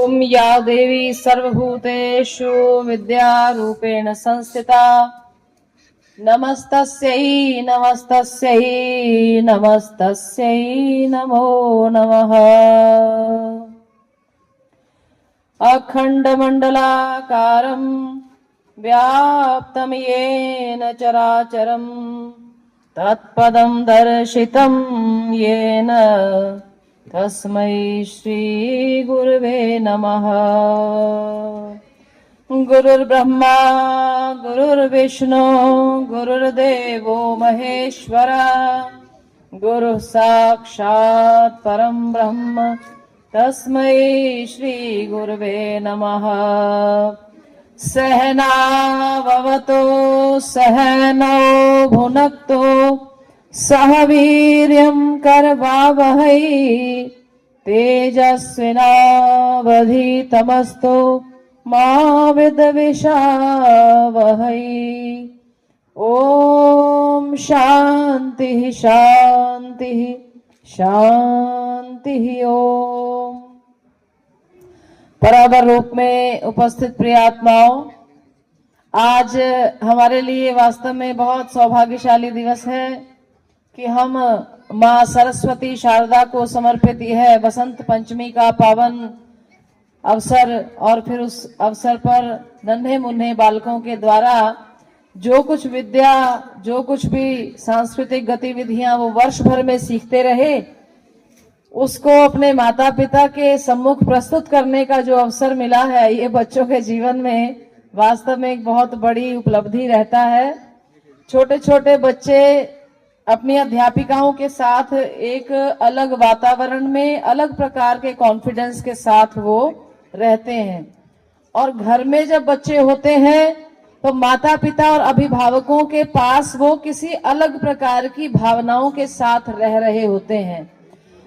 ओम या देवी सर्वभूतेषु विद्यारूपेण संस्थिता नमस्तस्यै नमस्तस्यै नमस्तस्यै नमो नमः। अखण्डमण्डलाकारं व्याप्तं येन चराचरं तत्पदं दर्शितं येन तस्मै श्री गुरुवे नमः। गुरुर्ब्रह्मा गुरुर्विष्णु गुरुर्देवो महेश्वरा गुरुः साक्षात् परं ब्रह्म तस्मै श्री गुरुवे नमः। सहनाववतु सहनौ भुनक्तु सह वीर्यं करवावहै तेजस्विनावधीतमस्तु मा विद्विषावहै। ओम शांति शांति शांति। ओम बराबर रूप में उपस्थित प्रिय आत्माओं, आज हमारे लिए वास्तव में बहुत सौभाग्यशाली दिवस है कि हम माँ सरस्वती शारदा को समर्पित है बसंत पंचमी का पावन अवसर, और फिर उस अवसर पर नन्हे मुन्ने बालकों के द्वारा जो कुछ विद्या, जो कुछ भी सांस्कृतिक गतिविधियां वो वर्ष भर में सीखते रहे, उसको अपने माता पिता के सम्मुख प्रस्तुत करने का जो अवसर मिला है, ये बच्चों के जीवन में वास्तव में एक बहुत बड़ी उपलब्धि रहता है। छोटे छोटे बच्चे अपनी अध्यापिकाओं के साथ एक अलग वातावरण में अलग प्रकार के कॉन्फिडेंस के साथ वो रहते हैं, और घर में जब बच्चे होते हैं तो माता पिता और अभिभावकों के पास वो किसी अलग प्रकार की भावनाओं के साथ रह रहे होते हैं।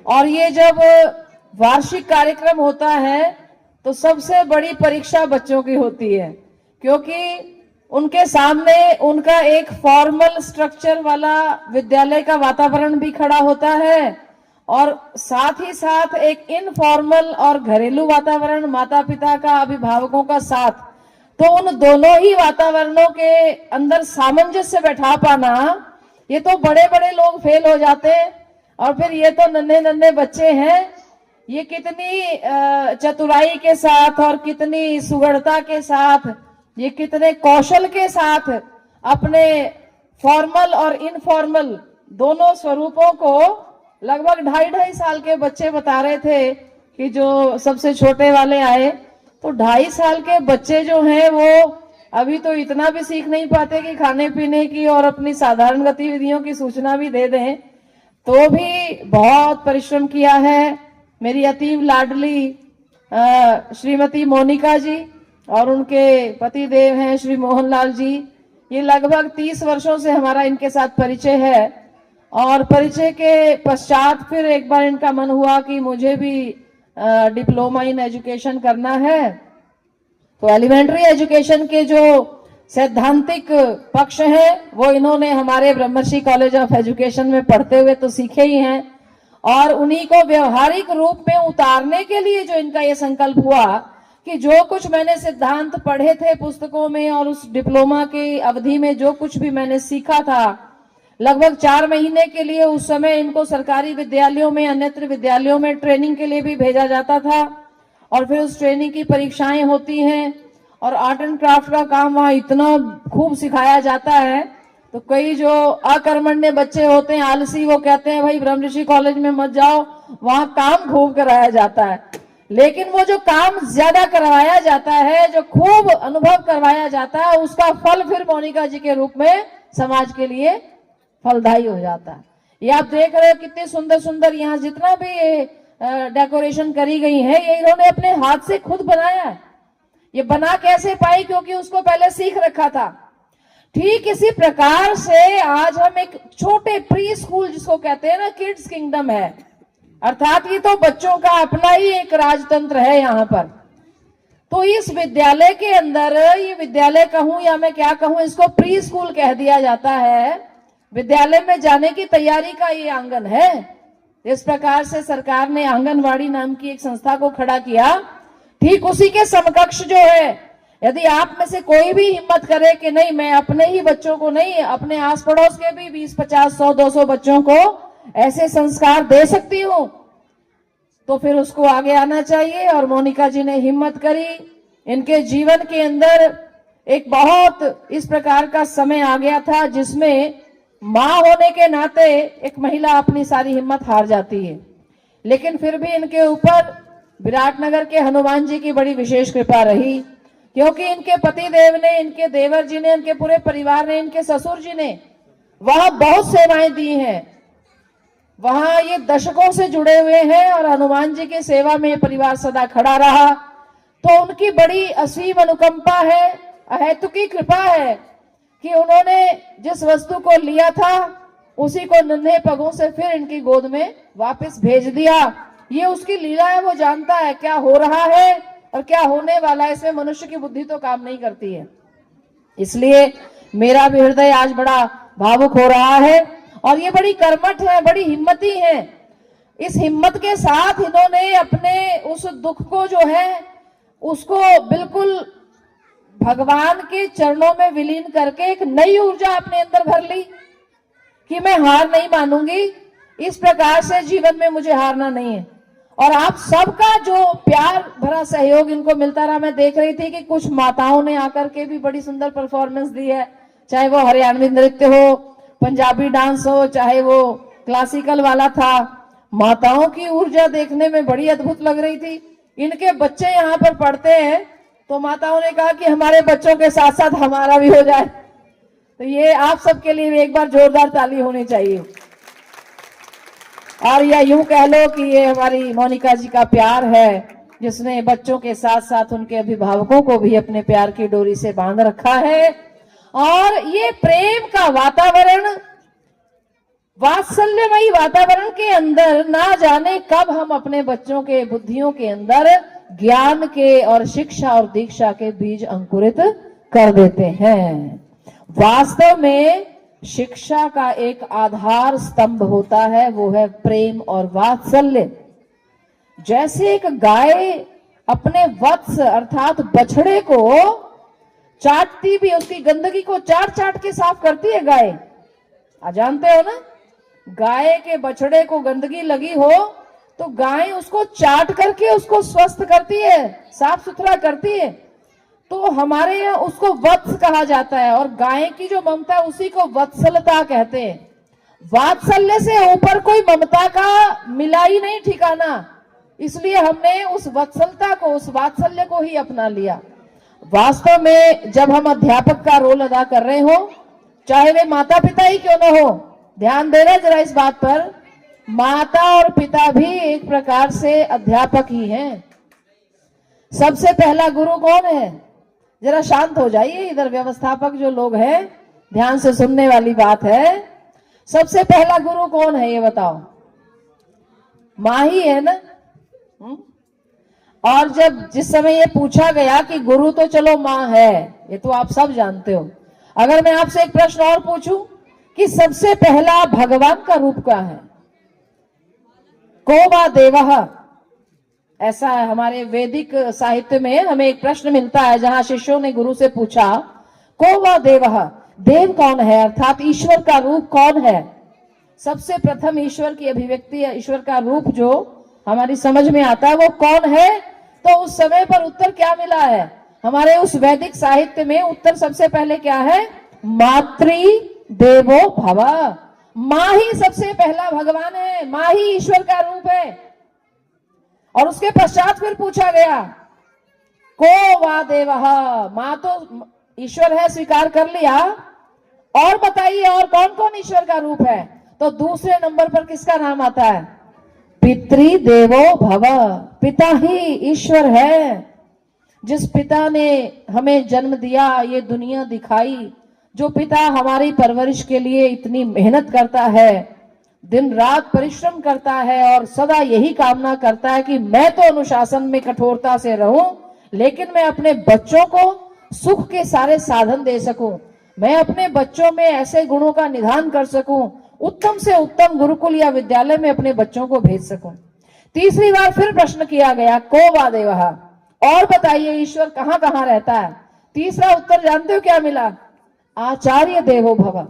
और ये जब वार्षिक कार्यक्रम होता है तो सबसे बड़ी परीक्षा बच्चों की होती है, क्योंकि उनके सामने उनका एक फॉर्मल स्ट्रक्चर वाला विद्यालय का वातावरण भी खड़ा होता है, और साथ ही साथ एक इनफॉर्मल और घरेलू वातावरण माता पिता का, अभिभावकों का साथ। तो उन दोनों ही वातावरणों के अंदर सामंजस्य बैठा पाना, ये तो बड़े बड़े लोग फेल हो जाते हैं, और फिर ये तो नन्हे नन्हे बच्चे हैं, ये कितनी चतुराई के साथ और कितनी सुगढ़ता के साथ, ये कितने कौशल के साथ अपने फॉर्मल और इनफॉर्मल दोनों स्वरूपों को, लगभग 2.5 साल के बच्चे बता रहे थे कि जो सबसे छोटे वाले आए, तो 2.5 साल के बच्चे जो हैं वो अभी तो इतना भी सीख नहीं पाते कि खाने पीने की और अपनी साधारण गतिविधियों की सूचना भी दे दें, तो भी बहुत परिश्रम किया है मेरी अतीव लाडली श्रीमती मोनिका जी, और उनके पति देव हैं श्री मोहनलाल जी। ये लगभग 30 वर्षों से हमारा इनके साथ परिचय है, और परिचय के पश्चात फिर एक बार इनका मन हुआ कि मुझे भी डिप्लोमा इन एजुकेशन करना है। तो एलिमेंट्री एजुकेशन के जो सैद्धांतिक पक्ष है वो इन्होंने हमारे ब्रह्मर्षि कॉलेज ऑफ एजुकेशन में पढ़ते हुए तो सीखे ही हैं, और उन्हीं को व्यवहारिक रूप में उतारने के लिए जो इनका ये संकल्प हुआ कि जो कुछ मैंने सिद्धांत पढ़े थे पुस्तकों में, और उस डिप्लोमा की अवधि में जो कुछ भी मैंने सीखा था, लगभग 4 महीने के लिए उस समय इनको सरकारी विद्यालयों में, अन्यत्र विद्यालयों में ट्रेनिंग के लिए भी भेजा जाता था, और फिर उस ट्रेनिंग की परीक्षाएं होती हैं, और आर्ट एंड क्राफ्ट का काम वहां इतना खूब सिखाया जाता है। तो कई जो अकर्मण्य बच्चे होते हैं, आलसी, वो कहते हैं भाई ब्रह्मर्षि कॉलेज में मत जाओ, वहां काम खूब कराया जाता है। लेकिन वो जो काम ज्यादा करवाया जाता है, जो खूब अनुभव करवाया जाता है, उसका फल फिर मोनिका जी के रूप में समाज के लिए फलदायी हो जाता है। ये आप देख रहे हो कितनी सुंदर सुंदर यहाँ जितना भी डेकोरेशन करी गई है, ये इन्होंने अपने हाथ से खुद बनाया है। ये बना कैसे पाई? क्योंकि उसको पहले सीख रखा था। ठीक इसी प्रकार से आज हम एक छोटे प्री स्कूल जिसको कहते हैं ना, किड्स किंगडम है, अर्थात ये तो बच्चों का अपना ही एक राजतंत्र है यहाँ पर। तो इस विद्यालय के अंदर, ये विद्यालय कहूं या मैं क्या कहूं, इसको प्री स्कूल कह दिया जाता है। विद्यालय में जाने की तैयारी का ये आंगन है। इस प्रकार से सरकार ने आंगनवाड़ी नाम की एक संस्था को खड़ा किया ठीक उसी के समकक्ष जो है, यदि आप में से कोई भी हिम्मत करे कि नहीं, मैं अपने ही बच्चों को नहीं, अपने आस पड़ोस के भी 20, 50, 100, 200 बच्चों को ऐसे संस्कार दे सकती हूं, तो फिर उसको आगे आना चाहिए। और मोनिका जी ने हिम्मत करी। इनके जीवन के अंदर एक बहुत इस प्रकार का समय आ गया था जिसमें मां होने के नाते एक महिला अपनी सारी हिम्मत हार जाती है, लेकिन फिर भी इनके ऊपर विराटनगर के हनुमान जी की बड़ी विशेष कृपा रही, क्योंकि इनके पति देव ने, इनके देवर जी ने, इनके पूरे परिवार ने, इनके ससुर जी ने वहां बहुत सेवाएं दी हैं। वहां ये दशकों से जुड़े हुए हैं और हनुमान जी की सेवा में परिवार सदा खड़ा रहा। तो उनकी बड़ी असीम अनुकंपा है, अहेतुकी कृपा है कि उन्होंने जिस वस्तु को लिया था उसी को नन्हे पगों से फिर इनकी गोद में वापस भेज दिया। ये उसकी लीला है, वो जानता है क्या हो रहा है और क्या होने वाला है। इसमें मनुष्य की बुद्धि तो काम नहीं करती है। इसलिए मेरा भी हृदय आज बड़ा भावुक हो रहा है और ये बड़ी कर्मठ है, बड़ी हिम्मती है। इस हिम्मत के साथ इन्होंने अपने उस दुख को जो है उसको बिल्कुल भगवान के चरणों में विलीन करके एक नई ऊर्जा अपने अंदर भर ली कि मैं हार नहीं मानूंगी। इस प्रकार से जीवन में मुझे हारना नहीं है। और आप सबका जो प्यार भरा सहयोग इनको मिलता रहा। मैं देख रही थी कि कुछ माताओं ने आकर के भी बड़ी सुंदर परफॉर्मेंस दी है, चाहे वो हरियाणवी नृत्य हो, पंजाबी डांस हो, चाहे वो क्लासिकल वाला था। माताओं की ऊर्जा देखने में बड़ी अद्भुत लग रही थी। इनके बच्चे यहाँ पर पढ़ते हैं तो माताओं ने कहा कि हमारे बच्चों के साथ साथ हमारा भी हो जाए। तो ये आप सबके लिए एक बार जोरदार ताली होनी चाहिए। और या यूं कह लो कि ये हमारी मोनिका जी का प्यार है जिसने बच्चों के साथ साथ उनके अभिभावकों को भी अपने प्यार की डोरी से बांध रखा है। और ये प्रेम का वातावरण, वात्सल्यमयी वातावरण के अंदर ना जाने कब हम अपने बच्चों के बुद्धियों के अंदर ज्ञान के और शिक्षा और दीक्षा के बीज अंकुरित कर देते हैं। वास्तव में शिक्षा का एक आधार स्तंभ होता है, वो है प्रेम और वात्सल्य। जैसे एक गाय अपने वत्स अर्थात बछड़े को चाटती भी, उसकी गंदगी को चाट चाट के साफ करती है गाय। जानते हो ना, गाय के बछड़े को गंदगी लगी हो तो गाय उसको चाट करके उसको स्वस्थ करती है, साफ सुथरा करती है। तो हमारे यहाँ उसको वत्स कहा जाता है और गाय की जो ममता है उसी को वत्सलता कहते हैं। वात्सल्य से ऊपर कोई ममता का मिला ही नहीं ठिकाना, इसलिए हमने उस वत्सलता को, उस वात्सल्य को ही अपना लिया। वास्तव में जब हम अध्यापक का रोल अदा कर रहे हो, चाहे वे माता पिता ही क्यों न हो, ध्यान देना जरा इस बात पर, माता और पिता भी एक प्रकार से अध्यापक ही हैं। सबसे पहला गुरु कौन है? जरा शांत हो जाइए, इधर व्यवस्थापक जो लोग हैं ध्यान से सुनने वाली बात है। सबसे पहला गुरु कौन है ये बताओ? मां ही है ना। और जब जिस समय ये पूछा गया कि गुरु तो चलो मां है, ये तो आप सब जानते हो। अगर मैं आपसे एक प्रश्न और पूछूं कि सबसे पहला भगवान का रूप क्या है? को वा देवः, ऐसा है हमारे वैदिक साहित्य में हमें एक प्रश्न मिलता है जहां शिष्यों ने गुरु से पूछा को वा देवः, देव कौन है अर्थात ईश्वर का रूप कौन है? सबसे प्रथम ईश्वर की अभिव्यक्ति, ईश्वर का रूप जो हमारी समझ में आता है वो कौन है? तो उस समय पर उत्तर क्या मिला है? हमारे उस वैदिक साहित्य में उत्तर सबसे पहले क्या है? मातृ देवो भव। मां ही सबसे पहला भगवान है, मां ही ईश्वर का रूप है। और उसके पश्चात फिर पूछा गया को वा देवः, मां तो ईश्वर है स्वीकार कर लिया, और बताइए और कौन कौन ईश्वर का रूप है? तो दूसरे नंबर पर किसका नाम आता है? पितृदेवो भव, पिता ही ईश्वर है। जिस पिता ने हमें जन्म दिया, ये दुनिया दिखाई, जो पिता हमारी परवरिश के लिए इतनी मेहनत करता है, दिन रात परिश्रम करता है और सदा यही कामना करता है कि मैं तो अनुशासन में कठोरता से रहूं, लेकिन मैं अपने बच्चों को सुख के सारे साधन दे सकूं, मैं अपने बच्चों में ऐसे गुणों का निधान कर सकूं, उत्तम से उत्तम गुरुकुल या विद्यालय में अपने बच्चों को भेज सकूं। तीसरी बार फिर प्रश्न किया गया को वा देवः, और बताइए ईश्वर कहां कहां रहता है? तीसरा उत्तर जानते हो क्या मिला? आचार्य देवो भव।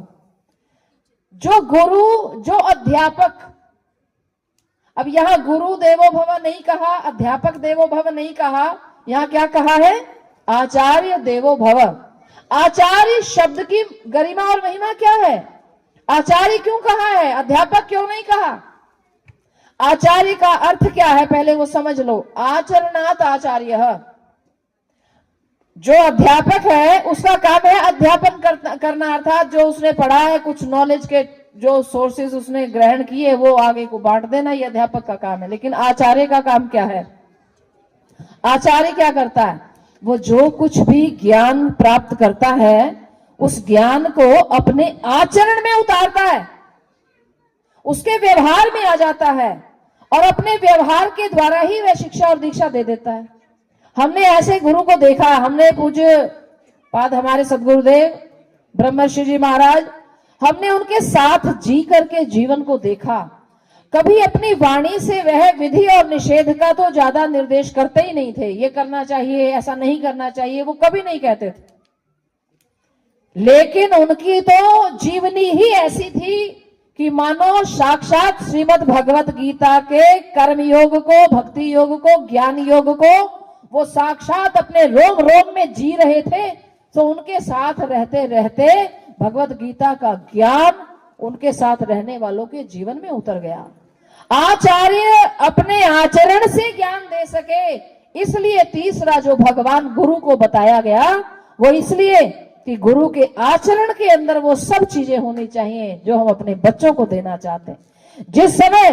जो गुरु, जो अध्यापक, अब यहां गुरु देवो भव नहीं कहा, अध्यापक देवो भव नहीं कहा, यहां क्या कहा है? आचार्य देवो भव। आचार्य शब्द की गरिमा और महिमा क्या है? आचार्य क्यों कहा है, अध्यापक क्यों नहीं कहा? आचार्य का अर्थ क्या है पहले वो समझ लो। आचरणात् आचार्य। जो अध्यापक है उसका काम है अध्यापन करना, अर्थात जो उसने पढ़ा है, कुछ नॉलेज के जो सोर्सेज उसने ग्रहण किए वो आगे को बांट देना, ये अध्यापक का काम है। लेकिन आचार्य का काम क्या है? आचार्य क्या करता है? वो जो कुछ भी ज्ञान प्राप्त करता है उस ज्ञान को अपने आचरण में उतारता है, उसके व्यवहार में आ जाता है और अपने व्यवहार के द्वारा ही वह शिक्षा और दीक्षा दे देता है। हमने ऐसे गुरु को देखा, हमने पूज्य पाद हमारे सदगुरुदेव ब्रह्मर्षि जी महाराज, हमने उनके साथ जी करके जीवन को देखा। कभी अपनी वाणी से वह विधि और निषेध का तो ज्यादा निर्देश करते ही नहीं थे, ये करना चाहिए, ऐसा नहीं करना चाहिए, वो कभी नहीं कहते थे। लेकिन उनकी तो जीवनी ही ऐसी थी कि मानो साक्षात श्रीमद् भगवत गीता के कर्म योग को, भक्ति योग को, ज्ञान योग को वो साक्षात अपने रोम रोम में जी रहे थे। तो उनके साथ रहते रहते भगवत गीता का ज्ञान उनके साथ रहने वालों के जीवन में उतर गया। आचार्य अपने आचरण से ज्ञान दे सके, इसलिए तीसरा जो भगवान गुरु को बताया गया वो इसलिए कि गुरु के आचरण के अंदर वो सब चीजें होनी चाहिए जो हम अपने बच्चों को देना चाहते हैं। जिस समय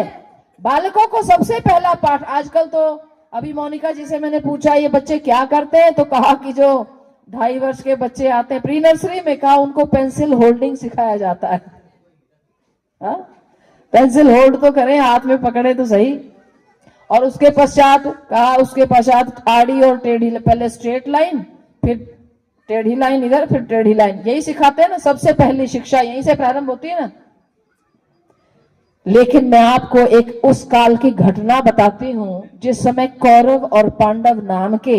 बालकों को सबसे पहला पाठ, आजकल तो अभी मोनिका जी से मैंने पूछा ये बच्चे क्या करते हैं, तो कहा कि जो 2.5 वर्ष के बच्चे आते हैं प्री नर्सरी में, कहा उनको पेंसिल होल्डिंग सिखाया जाता है। पेंसिल होल्ड तो करें, हाथ में पकड़े तो सही। और उसके पश्चात कहा, उसके पश्चात आड़ी और टेढ़ी, पहले स्ट्रेट लाइन, फिर टेढ़ी लाइन इधर, फिर टेढ़ी लाइन, यही सिखाते हैं ना। सबसे पहली शिक्षा यहीं से प्रारंभ होती है ना। लेकिन मैं आपको एक उस काल की घटना बताती हूं जिस समय कौरव और पांडव नाम के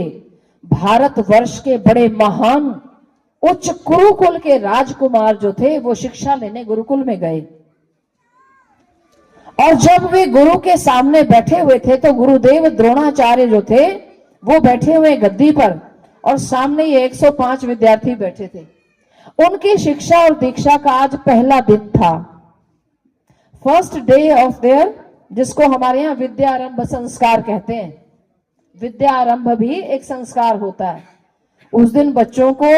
भारतवर्ष के बड़े महान उच्च गुरुकुल के राजकुमार जो थे वो शिक्षा लेने गुरुकुल में गए। और जब वे गुरु के सामने बैठे हुए थे तो गुरुदेव द्रोणाचार्य जो थे वो बैठे हुए गद्दी पर और सामने ये 105 विद्यार्थी बैठे थे। उनकी शिक्षा और दीक्षा का आज पहला दिन था, फर्स्ट डे ऑफ देयर, जिसको हमारे यहाँ विद्यारंभ संस्कार कहते हैं। विद्यारंभ भी एक संस्कार होता है। उस दिन बच्चों को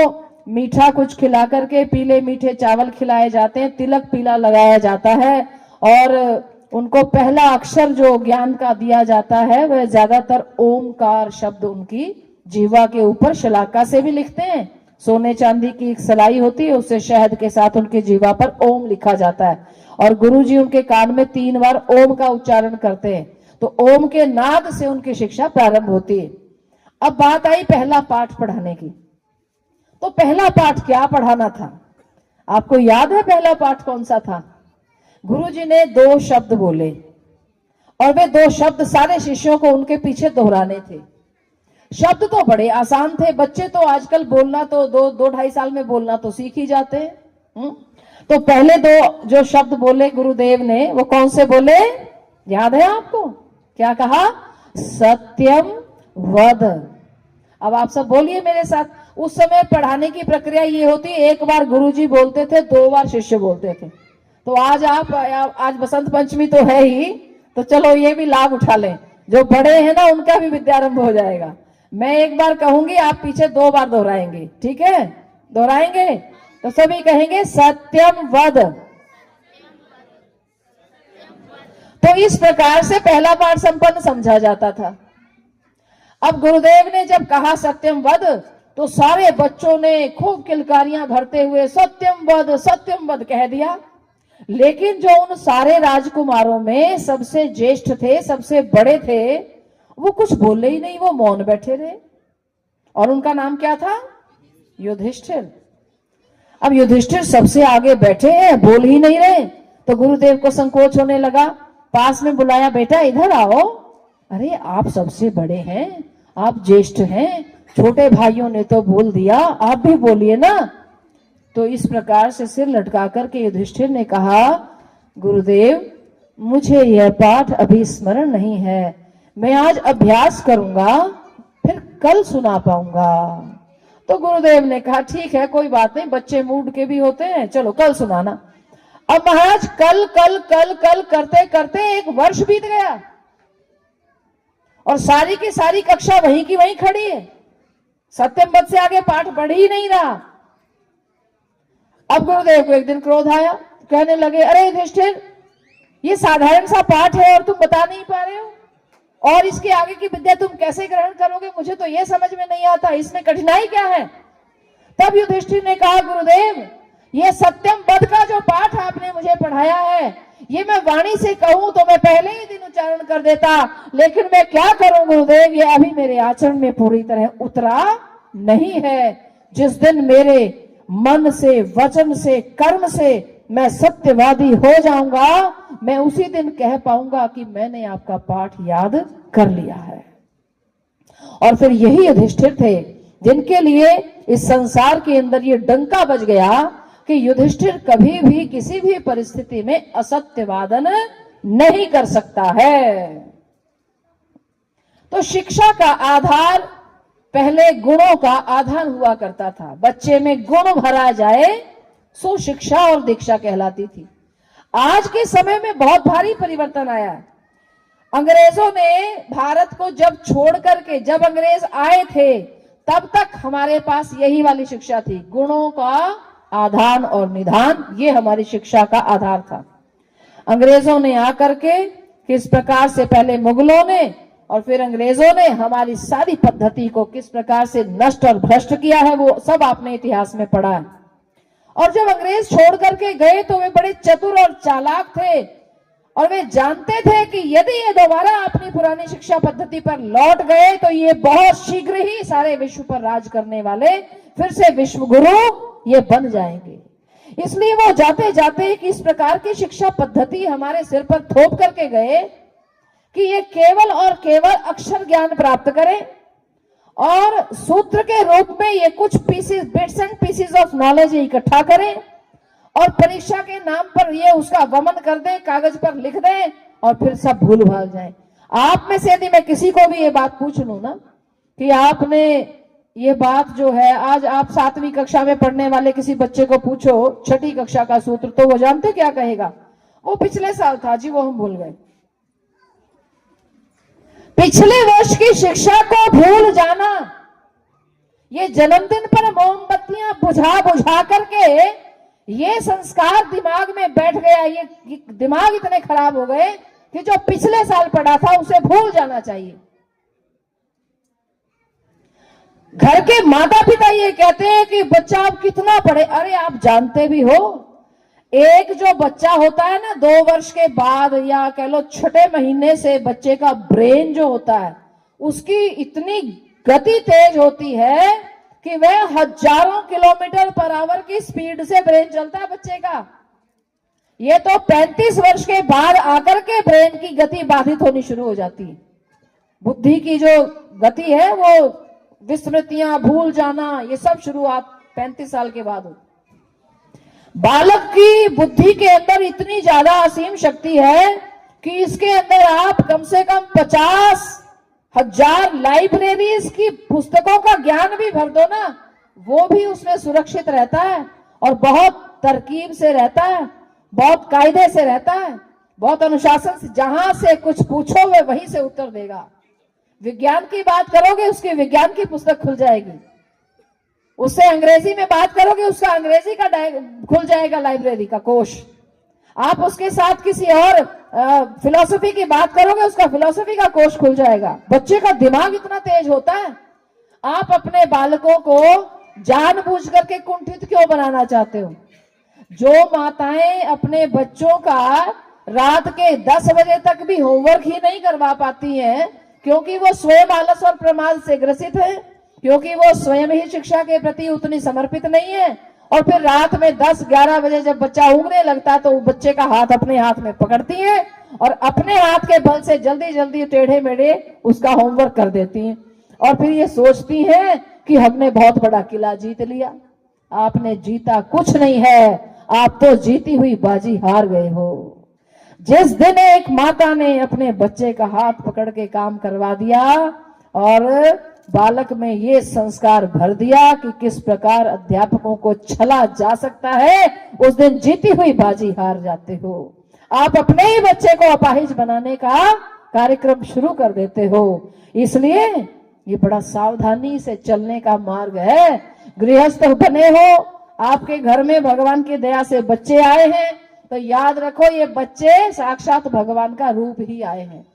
मीठा कुछ खिला करके, पीले मीठे चावल खिलाए जाते हैं, तिलक पीला लगाया जाता है और उनको पहला अक्षर जो ज्ञान का दिया जाता है वह ज्यादातर ओमकार शब्द उनकी जीवा के ऊपर शलाका से भी लिखते हैं। सोने चांदी की एक सलाई होती है, उससे शहद के साथ उनकी जीवा पर ओम लिखा जाता है और गुरुजी उनके कान में 3 बार ओम का उच्चारण करते हैं। तो ओम के नाद से उनकी शिक्षा प्रारंभ होती है। अब बात आई पहला पाठ पढ़ाने की। तो पहला पाठ क्या पढ़ाना था? आपको याद है पहला पाठ कौन सा था? गुरुजी ने 2 शब्द बोले और वे 2 शब्द सारे शिष्यों को उनके पीछे दोहराने थे। शब्द तो बड़े आसान थे, बच्चे तो आजकल बोलना तो 2-2.5 साल में बोलना तो सीख ही जाते हैं। तो पहले 2 जो शब्द बोले गुरुदेव ने वो कौन से बोले, याद है आपको? क्या कहा? सत्यम वद। अब आप सब बोलिए मेरे साथ। उस समय पढ़ाने की प्रक्रिया ये होती, एक बार गुरुजी बोलते थे, 2 बार शिष्य बोलते थे। तो आज बसंत पंचमी तो है ही, तो चलो ये भी लाभ उठा लें, जो बड़े हैं ना उनका भी विद्यारंभ हो जाएगा। मैं एक बार कहूंगी, आप पीछे 2 बार दोहराएंगे, ठीक है? दोहराएंगे तो सभी कहेंगे सत्यम वद। तो इस प्रकार से पहला पाठ संपन्न समझा जाता था। अब गुरुदेव ने जब कहा सत्यम वद तो सारे बच्चों ने खूब किलकारियां भरते हुए सत्यम वद कह दिया। लेकिन जो उन सारे राजकुमारों में सबसे ज्येष्ठ थे, सबसे बड़े थे, वो कुछ बोले ही नहीं, वो मौन बैठे रहे। और उनका नाम क्या था? युधिष्ठिर। अब युधिष्ठिर सबसे आगे बैठे हैं, बोल ही नहीं रहे। तो गुरुदेव को संकोच होने लगा, पास में बुलाया, बेटा इधर आओ। अरे आप सबसे बड़े हैं, आप ज्येष्ठ हैं, छोटे भाइयों ने तो बोल दिया, आप भी बोलिए ना। तो इस प्रकार से सिर लटका करके युधिष्ठिर ने कहा, गुरुदेव मुझे यह पाठ अभी स्मरण नहीं है, मैं आज अभ्यास करूंगा, फिर कल सुना पाऊंगा। तो गुरुदेव ने कहा ठीक है, कोई बात नहीं, बच्चे मूड के भी होते हैं, चलो कल सुनाना। अब महाराज कल कल कल कल करते करते 1 वर्ष बीत गया और सारी की सारी कक्षा वहीं की वहीं खड़ी है, सत्यम वध से आगे पाठ बढ़ ही नहीं रहा। अब गुरुदेव को एक दिन क्रोध आया, कहने लगे, अरे युधिष्ठिर, ये साधारण सा पाठ है और तुम बता नहीं पा रहे हो, और इसके आगे की विद्या तुम कैसे ग्रहण करोगे, मुझे तो यह समझ में नहीं आता, इसमें कठिनाई क्या है। तब युधिष्ठिर ने कहा, गुरुदेव ये सत्यम वध का जो पाठ आपने मुझे पढ़ाया है, ये मैं वाणी से कहूं तो मैं पहले ही दिन उच्चारण कर देता, लेकिन मैं क्या करूं गुरुदेव, ये अभी मेरे आचरण में पूरी तरह उतरा नहीं है। जिस दिन मेरे मन से, वचन से, कर्म से मैं सत्यवादी हो जाऊंगा, मैं उसी दिन कह पाऊंगा कि मैंने आपका पाठ याद कर लिया है। और फिर यही युधिष्ठिर थे जिनके लिए इस संसार के अंदर ये डंका बज गया कि युधिष्ठिर कभी भी किसी भी परिस्थिति में असत्यवादन नहीं कर सकता है। तो शिक्षा का आधार पहले गुणों का आधार हुआ करता था, बच्चे में गुण भरा जाए सो शिक्षा और दीक्षा कहलाती थी। आज के समय में बहुत भारी परिवर्तन आया है। अंग्रेजों ने भारत को जब छोड़ करके, जब अंग्रेज आए थे तब तक हमारे पास यही वाली शिक्षा थी, गुणों का आधान और निधान, ये हमारी शिक्षा का आधार था। अंग्रेजों ने आकर के किस प्रकार से, पहले मुगलों ने और फिर अंग्रेजों ने हमारी सारी पद्धति को किस प्रकार से नष्ट और भ्रष्ट किया है, वो सब आपने इतिहास में पढ़ा है। और जब अंग्रेज छोड़ करके गए तो वे बड़े चतुर और चालाक थे, और वे जानते थे कि यदि ये दोबारा अपनी पुरानी शिक्षा पद्धति पर लौट गए तो ये बहुत शीघ्र ही सारे विश्व पर राज करने वाले फिर से विश्व गुरु ये बन जाएंगे। इसलिए वो जाते जाते इस प्रकार की शिक्षा पद्धति हमारे सिर पर थोप करके गए कि ये केवल और केवल अक्षर ज्ञान प्राप्त करें और सूत्र के रूप में ये कुछ pieces, bits and pieces of knowledge इकट्ठा करें और परीक्षा के नाम पर ये उसका वमन कर दें, कागज पर लिख दें और फिर सब भूल भाल जाए। आप में से यदि मैं किसी को भी ये बात पूछ लूं ना कि आपने ये बात जो है, आज आप 7वीं कक्षा में पढ़ने वाले किसी बच्चे को पूछो 6ठी कक्षा का सूत्र, तो वो जानते क्या कहेगा, वो पिछले साल था जी, वो हम भूल गए। पिछले वर्ष की शिक्षा को भूल जाना, ये जन्मदिन पर मोमबत्तियां बुझा बुझा करके ये संस्कार दिमाग में बैठ गया, ये दिमाग इतने खराब हो गए कि जो पिछले साल पढ़ा था उसे भूल जाना चाहिए। घर के माता पिता ये कहते हैं कि बच्चा आप कितना पढ़े, अरे आप जानते भी हो एक जो बच्चा होता है ना 2 वर्ष के बाद या कह लो 6ठे महीने से बच्चे का ब्रेन जो होता है उसकी इतनी गति तेज होती है कि वह हजारों किलोमीटर पर आवर की स्पीड से ब्रेन चलता है बच्चे का। ये तो 35 वर्ष के बाद आकर के ब्रेन की गति बाधित होनी शुरू हो जाती है। बुद्धि की जो गति है वो विस्मृतियां, भूल जाना, ये सब शुरुआत 35 साल के बाद होती। बालक की बुद्धि के अंदर इतनी ज्यादा असीम शक्ति है कि इसके अंदर आप कम से कम 50,000 लाइब्रेरीज की पुस्तकों का ज्ञान भी भर दो ना, वो भी उसमें सुरक्षित रहता है और बहुत तरकीब से रहता है, बहुत कायदे से रहता है, बहुत अनुशासन से। जहां से कुछ पूछो वे वहीं से उत्तर देगा। विज्ञान की बात करोगे उसकी विज्ञान की पुस्तक खुल जाएगी, उससे अंग्रेजी में बात करोगे उसका अंग्रेजी का खुल जाएगा लाइब्रेरी का कोश। आप उसके साथ किसी और फिलॉसफी की बात करोगे उसका फिलॉसफी का कोश खुल जाएगा। बच्चे का दिमाग इतना तेज होता है। आप अपने बालकों को जानबूझ करके कुंठित क्यों बनाना चाहते हो? जो माताएं अपने बच्चों का रात के 10 बजे तक भी होमवर्क ही नहीं करवा पाती हैं क्योंकि वो स्वयं आलस और प्रमाद से ग्रसित है, क्योंकि वो स्वयं ही शिक्षा के प्रति उतनी समर्पित नहीं है, और फिर रात में 10-11 बजे जब बच्चा ऊँगने लगता है तो वो बच्चे का हाथ अपने हाथ में पकड़ती है और अपने हाथ के बल से जल्दी जल्दी टेढ़े मेढ़े उसका होमवर्क कर देती हैं। और फिर ये सोचती हैं कि हमने बहुत बड़ा किला जीत लिया। आपने जीता कुछ नहीं है, आप तो जीती हुई बाजी हार गए हो। जिस दिन एक माता ने अपने बच्चे का हाथ पकड़ के काम करवा दिया और बालक में ये संस्कार भर दिया कि किस प्रकार अध्यापकों को छला जा सकता है, उस दिन जीती हुई बाजी हार जाते हो। आप अपने ही बच्चे को अपाहिज बनाने का कार्यक्रम शुरू कर देते हो। इसलिए ये बड़ा सावधानी से चलने का मार्ग है। गृहस्थ बने हो, आपके घर में भगवान की दया से बच्चे आए हैं, तो याद रखो ये बच्चे साक्षात भगवान का रूप ही आए हैं।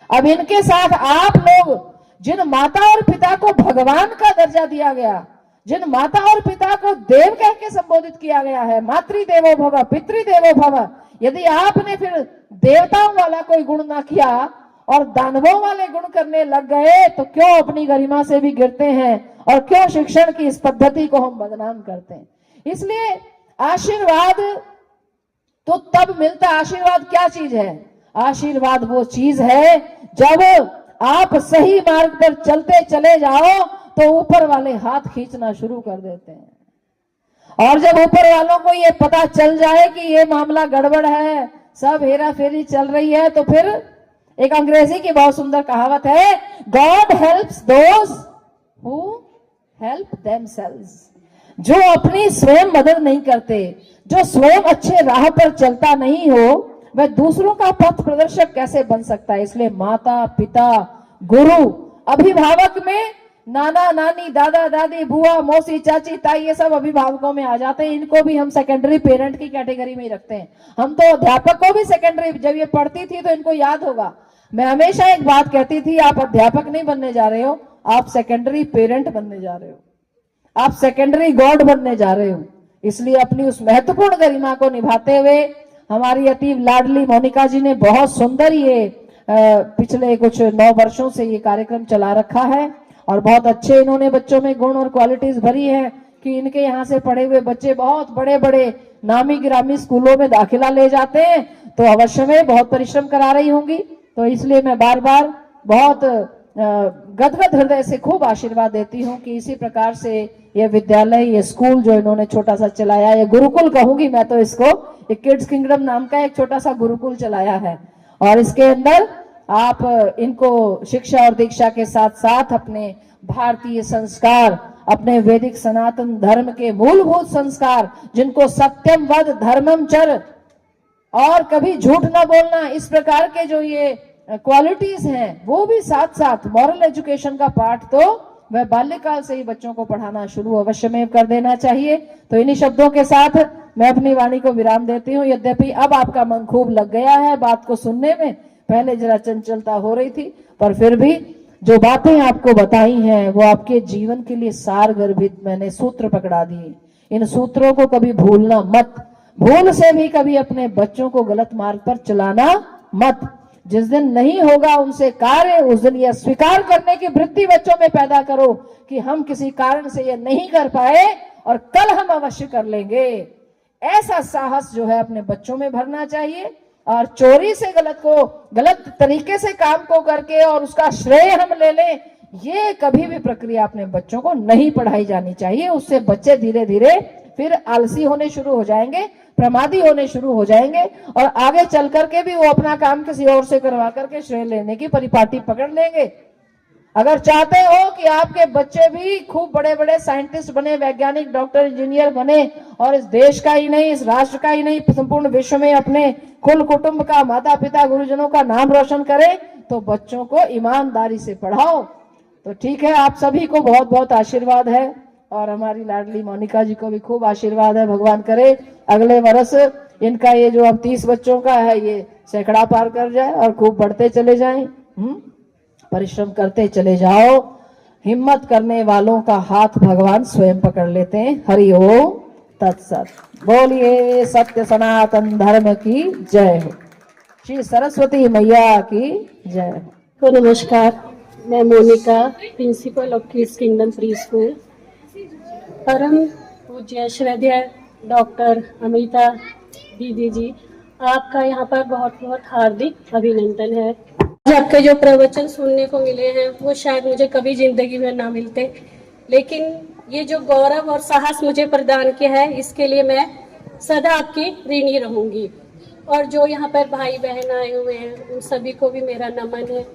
अब इनके साथ आप लोग, जिन माता और पिता को भगवान का दर्जा दिया गया, जिन माता और पिता को देव कह के संबोधित किया गया है, मातृदेवो भव पितृदेवो भव, यदि आपने फिर देवताओं वाला कोई गुण ना किया और दानवों वाले गुण करने लग गए, तो क्यों अपनी गरिमा से भी गिरते हैं और क्यों शिक्षण की इस पद्धति को हम बदनाम करते हैं। इसलिए आशीर्वाद तो तब मिलता। आशीर्वाद क्या चीज है? आशीर्वाद वो चीज है जब आप सही मार्ग पर चलते चले जाओ तो ऊपर वाले हाथ खींचना शुरू कर देते हैं। और जब ऊपर वालों को ये पता चल जाए कि ये मामला गड़बड़ है, सब हेरा फेरी चल रही है, तो फिर एक अंग्रेजी की बहुत सुंदर कहावत है, God helps those who help themselves. जो अपनी स्वयं मदद नहीं करते, जो स्वयं अच्छे राह पर चलता नहीं हो, वह दूसरों का पथ प्रदर्शक कैसे बन सकता है। इसलिए माता पिता गुरु अभिभावक में नाना नानी दादा दादी बुआ मौसी चाची ताई ये सब अभिभावकों में आ जाते हैं। इनको भी हम सेकेंडरी पेरेंट की कैटेगरी में ही रखते हैं। हम तो अध्यापक को भी सेकेंडरी, जब ये पढ़ती थी तो इनको याद होगा, मैं हमेशा एक बात कहती थी, आप अध्यापक नहीं बनने जा रहे हो, आप सेकेंडरी पेरेंट बनने जा रहे हो, आप सेकेंडरी गॉड बनने जा रहे हो। इसलिए अपनी उस महत्वपूर्ण गरिमा को निभाते हुए हमारी अति लाडली मोनिका जी ने बहुत सुंदर ये पिछले कुछ 9 वर्षों से ये कार्यक्रम चला रखा है और बहुत अच्छे इन्होंने बच्चों में गुण और क्वालिटीज भरी है कि इनके यहाँ से पढ़े हुए बच्चे बहुत बड़े बड़े नामी गिरामी स्कूलों में दाखिला ले जाते हैं। तो अवश्य में बहुत परिश्रम करा रही होंगी। तो इसलिए मैं बार बार बहुत गदगद हृदय से खूब आशीर्वाद देती हूँ कि इसी प्रकार से ये विद्यालय, ये स्कूल जो इन्होंने छोटा सा चलाया, ये गुरुकुल कहूंगी मैं तो इसको, एक किड्स किंगडम नाम का एक छोटा सा गुरुकुल चलाया है और इसके अंदर आप इनको शिक्षा और दीक्षा के साथ साथ अपने भारतीय संस्कार, अपने वैदिक सनातन धर्म के मूलभूत संस्कार, जिनको सत्यम वद धर्मम चर और कभी झूठ ना बोलना, इस प्रकार के जो ये क्वालिटीज हैं, वो भी साथ साथ मॉरल एजुकेशन का पाठ तो वह बाल्यकाल से ही बच्चों को पढ़ाना शुरू अवश्य में कर देना चाहिए। तो इन्हीं शब्दों के साथ मैं अपनी वाणी को विराम देती हूँ। यद्यपि अब आपका मन खूब लग गया है बात को सुनने में, पहले जरा चंचलता हो रही थी, पर फिर भी जो बातें आपको बताई हैं वो आपके जीवन के लिए सार गर्भित मैंने सूत्र पकड़ा दिए। इन सूत्रों को कभी भूलना मत, भूल से भी कभी अपने बच्चों को गलत मार्ग पर चलाना मत। जिस दिन नहीं होगा उनसे कार्य, उस दिन यह स्वीकार करने की वृत्ति बच्चों में पैदा करो कि हम किसी कारण से यह नहीं कर पाए और कल हम अवश्य कर लेंगे। ऐसा साहस जो है अपने बच्चों में भरना चाहिए। और चोरी से गलत तरीके से काम को करके और उसका श्रेय हम ले लें, ये कभी भी प्रक्रिया अपने बच्चों को नहीं पढ़ाई जानी चाहिए। उससे बच्चे धीरे धीरे फिर आलसी होने शुरू हो जाएंगे, प्रमादी होने शुरू हो जाएंगे और आगे चल करके भी वो अपना काम किसी और से करवा करके श्रेय लेने की परिपाटी पकड़ लेंगे। अगर चाहते हो कि आपके बच्चे भी खूब बड़े बड़े साइंटिस्ट बने, वैज्ञानिक, डॉक्टर, इंजीनियर बने और इस देश का ही नहीं, इस राष्ट्र का ही नहीं, संपूर्ण विश्व में अपने कुल कुटुंब का, माता पिता, गुरुजनों का नाम रोशन करे, तो बच्चों को ईमानदारी से पढ़ाओ। तो ठीक है, आप सभी को बहुत बहुत आशीर्वाद है और हमारी लाडली मोनिका जी को भी खूब आशीर्वाद है। भगवान करे अगले वर्ष इनका ये जो अब 30 बच्चों का है ये सैकड़ा पार कर जाए और खूब बढ़ते चले जाएं। परिश्रम करते चले जाओ। हिम्मत करने वालों का हाथ भगवान स्वयं पकड़ लेते हैं। हरि ओम तत्सत। बोलिए सत्य सनातन धर्म की जय हो। श्री सरस्वती मैया की जय हो। तो नमस्कार, मैं Monika, principal of Kids Kingdom pre school. परम पूज्य श्रद्धेय डॉक्टर अमृता दीदी जी, आपका यहाँ पर बहुत बहुत हार्दिक अभिनंदन है। आज आपके जो प्रवचन सुनने को मिले हैं वो शायद मुझे कभी जिंदगी में ना मिलते, लेकिन ये जो गौरव और साहस मुझे प्रदान किया है इसके लिए मैं सदा आपकी ऋणी रहूंगी। और जो यहाँ पर भाई बहन आए हुए हैं उन सभी को भी मेरा नमन है,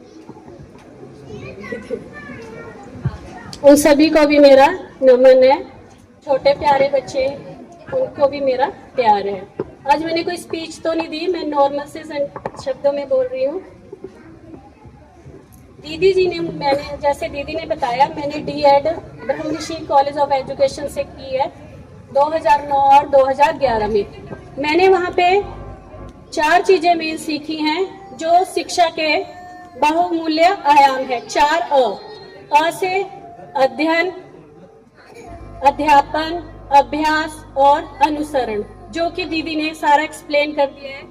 उन सभी को भी मेरा नमन है। छोटे प्यारे बच्चे उनको भी मेरा प्यार है। आज मैंने कोई स्पीच तो नहीं दी, मैं नॉर्मल से शब्दों में बोल रही हूँ। दीदी जी ने, मैंने जैसे दीदी ने बताया, मैंने D.Ed Brahmrishi college of education से की है 2009 और 2011 में। मैंने वहाँ पे 4 चीजें मेन सीखी हैं जो शिक्षा के बहुमूल्य आयाम है। 4 अ से अध्ययन, अध्यापन, अभ्यास और अनुसरण, जो कि दीदी ने सारा एक्सप्लेन कर दिया है।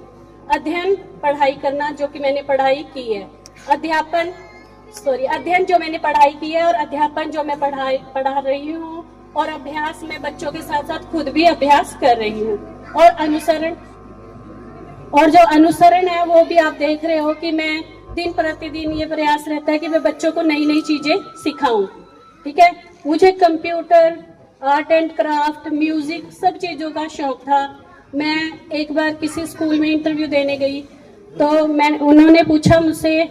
अध्ययन पढ़ाई करना, जो कि मैंने पढ़ाई की है। अध्ययन जो मैंने पढ़ाई की है, और अध्यापन जो मैं पढ़ा रही हूँ, और अभ्यास में बच्चों के साथ साथ खुद भी अभ्यास कर रही हूँ। और अनुसरण, और जो अनुसरण है वो भी आप देख रहे हो कि मैं दिन प्रतिदिन ये प्रयास रहता है कि मैं बच्चों को नई नई चीजें सिखाऊं। ठीक है, मुझे computer, art and craft, music, सब चीजों का शौक था। मैं एक बार किसी स्कूल में इंटरव्यू देने गई तो उन्होंने पूछा मुझसे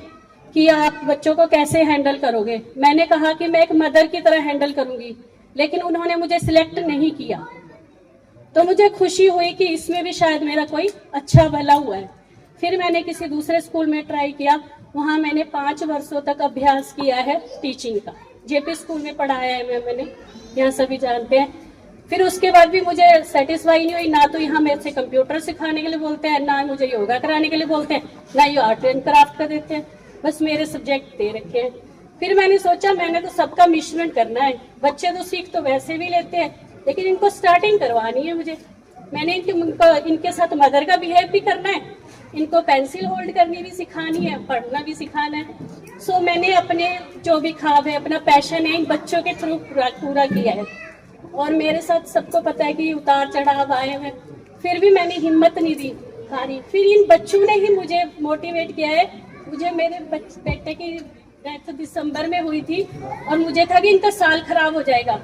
कि आप बच्चों को कैसे हैंडल करोगे। मैंने कहा कि मैं एक मदर की तरह हैंडल करूंगी, लेकिन उन्होंने मुझे सिलेक्ट नहीं किया। तो मुझे खुशी हुई कि इसमें भी शायद मेरा कोई अच्छा भला हुआ है। फिर मैंने किसी दूसरे स्कूल में ट्राई किया, वहां मैंने 5 वर्षों तक अभ्यास किया है टीचिंग का। JP स्कूल में पढ़ाया है मैंने, यहाँ सभी जानते हैं। फिर उसके बाद भी मुझे सेटिस्फाई नहीं हुई। ना तो यहाँ मेरे से कंप्यूटर सिखाने के लिए बोलते हैं, ना मुझे योगा कराने के लिए बोलते हैं, ना ये आर्ट एंड क्राफ्ट का देते हैं, बस मेरे सब्जेक्ट दे रखे हैं। फिर मैंने सोचा मैंने तो सबका मिश्रण करना है। बच्चे तो सीख तो वैसे भी लेते हैं, लेकिन इनको स्टार्टिंग करवानी है मुझे। मैंने इनके साथ मदर का बिहेव भी करना है, इनको पेंसिल होल्ड करनी भी सिखानी है, पढ़ना भी सिखाना है। सो मैंने अपने जो भी ख्वाब है, अपना पैशन है, इन बच्चों के थ्रू पूरा किया है। और मेरे साथ सबको पता है कि उतार चढ़ाव आए हैं, फिर भी मैंने हिम्मत नहीं दी हारी। फिर इन बच्चों ने ही मुझे मोटिवेट किया है। मुझे मेरे बेटे की डेथ दिसंबर में हुई थी और मुझे था कि इनका साल खराब हो जाएगा।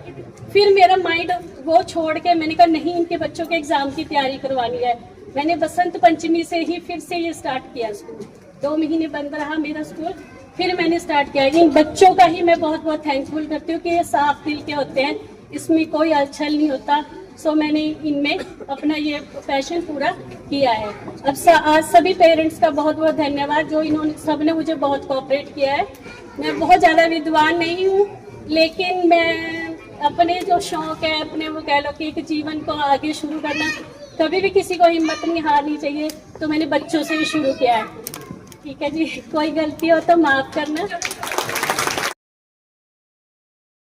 फिर मेरा माइंड वो छोड़ के मैंने कहा नहीं, इनके बच्चों के एग्जाम की तैयारी करवानी है। मैंने बसंत पंचमी से ही फिर से ये स्टार्ट किया स्कूल। 2 महीने बंद रहा मेरा स्कूल, फिर मैंने स्टार्ट किया। इन बच्चों का ही मैं बहुत बहुत थैंकफुल करती हूँ कि ये साफ दिल के होते हैं, इसमें कोई अलछल नहीं होता। सो मैंने इनमें अपना ये पैशन पूरा किया है। अब आज सभी पेरेंट्स का बहुत बहुत धन्यवाद, जो इन्होंने सबने मुझे बहुत कोऑपरेट किया है। मैं बहुत ज़्यादा विद्वान नहीं हूँ, लेकिन मैं अपने जो शौक है, अपने वो कह लो कि एक जीवन को आगे शुरू करना, कभी भी किसी को हिम्मत नहीं हारनी चाहिए, तो मैंने बच्चों से ही शुरू किया है। ठीक है जी, कोई गलती हो तो माफ़ करना।